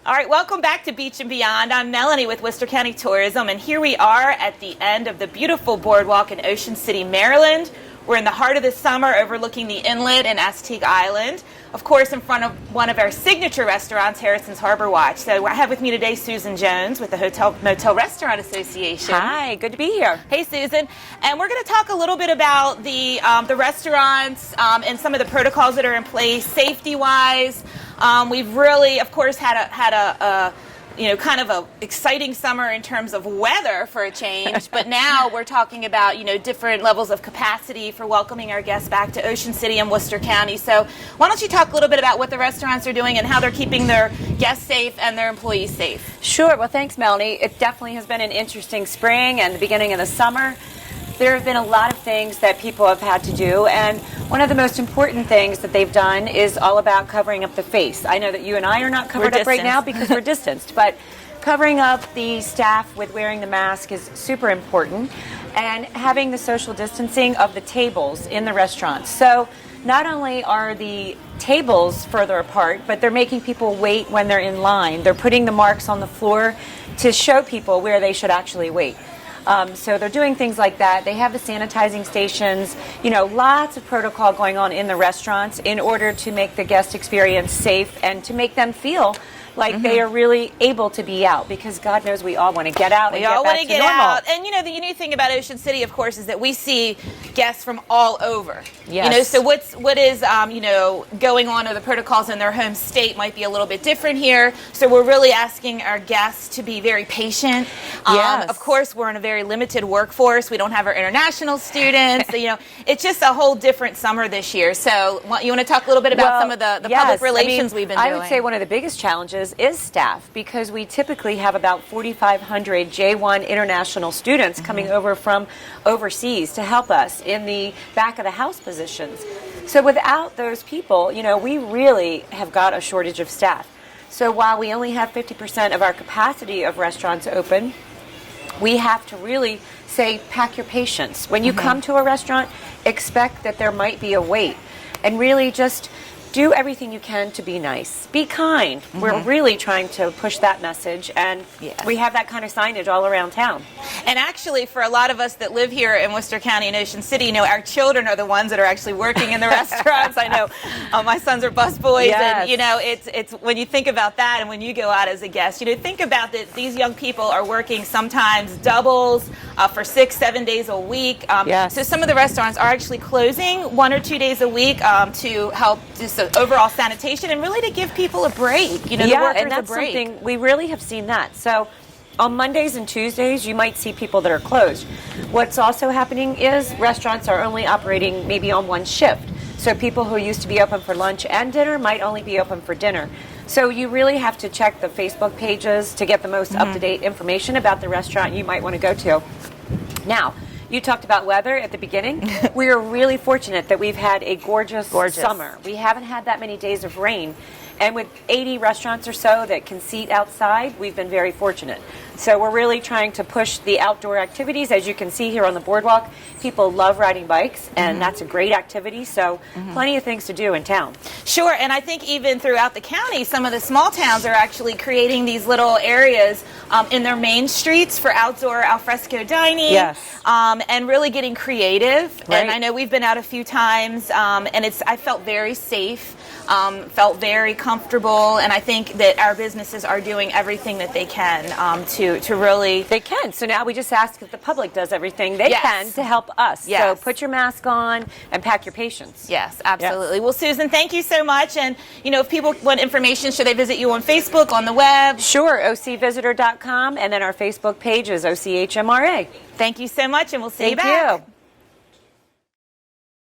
All right, welcome back to Beach and Beyond. I'm Melanie with Worcester County Tourism, and here we are at the end of the beautiful boardwalk in Ocean City, Maryland. We're in the heart of the summer overlooking the inlet and Astique Island, of course in front of one of our signature restaurants, Harrison's Harbor Watch. So I have with me today Susan Jones with the Hotel Motel Restaurant Association. Hi, good to be here. Hey Susan, and we're going to talk a little bit about the restaurants and some of the protocols that are in place safety-wise. We've really, of course, had a kind of a exciting summer in terms of weather for a change, but now we're talking about, different levels of capacity for welcoming our guests back to Ocean City and Worcester County. So why don't you talk a little bit about what the restaurants are doing and how they're keeping their guests safe and their employees safe? Sure. Well, thanks, Melanie. It definitely has been an interesting spring and the beginning of the summer. There have been a lot of things that people have had to do, and one of the most important things that they've done is all about covering up the face. I know that you and I are not covered up right now because we're distanced, but covering up the staff with wearing the mask is super important, and having the social distancing of the tables in the restaurants. So not only are the tables further apart, but they're making people wait when they're in line. They're putting the marks on the floor to show people where they should actually wait. So they're doing things like that. They have the sanitizing stations, lots of protocol going on in the restaurants in order to make the guest experience safe and to make them feel like they are really able to be out, because God knows we all want to get out and get back to normal. We all want to get out. And, the unique thing about Ocean City, of course, is that we see guests from all over. Yes. So what is, going on, or the protocols in their home state might be a little bit different here. So we're really asking our guests to be very patient. Yes. Of course, we're in a very limited workforce. We don't have our international students. So, it's just a whole different summer this year. So you want to talk a little bit about some of the public relations we've been doing? I would say one of the biggest challenges is staff, because we typically have about 4,500 J1 international students coming over from overseas to help us in the back of the house positions. So without those people, we really have got a shortage of staff. So while we only have 50% of our capacity of restaurants open, we have to really say, pack your patience. When you come to a restaurant, expect that there might be a wait, and really just do everything you can to be nice. Be kind. We're really trying to push that message, and we have that kind of signage all around town. And actually, for a lot of us that live here in Worcester County and Ocean City, our children are the ones that are actually working in the restaurants. I know my sons are busboys, and it's when you think about that, and when you go out as a guest, think about that these young people are working sometimes doubles for 6-7 days a week. So some of the restaurants are actually closing 1 or 2 days a week to help just overall sanitation and really to give people a break. The workers and that's a break. Something we really have seen that. So on Mondays and Tuesdays, you might see people that are closed. What's also happening is restaurants are only operating maybe on one shift. So people who used to be open for lunch and dinner might only be open for dinner. So you really have to check the Facebook pages to get the most up-to-date information about the restaurant you might want to go to. Now, you talked about weather at the beginning. We are really fortunate that we've had a gorgeous summer. We haven't had that many days of rain. And with 80 restaurants or so that can seat outside, we've been very fortunate. So we're really trying to push the outdoor activities. As you can see here on the boardwalk, people love riding bikes, and that's a great activity. So plenty of things to do in town. Sure, and I think even throughout the county, some of the small towns are actually creating these little areas in their main streets for outdoor alfresco dining. And really getting creative. Right. And I know we've been out a few times, and I felt very safe. Felt very comfortable, and I think that our businesses are doing everything that they can to really... They can. So now we just ask that the public does everything they can to help us. So put your mask on and pack your patience. Yes, absolutely. Well, Susan, thank you so much. And, if people want information, should they visit you on Facebook, on the web? Sure, ocvisitor.com, and then our Facebook page is OCHMRA. Thank you so much, and we'll see you back. Thank you.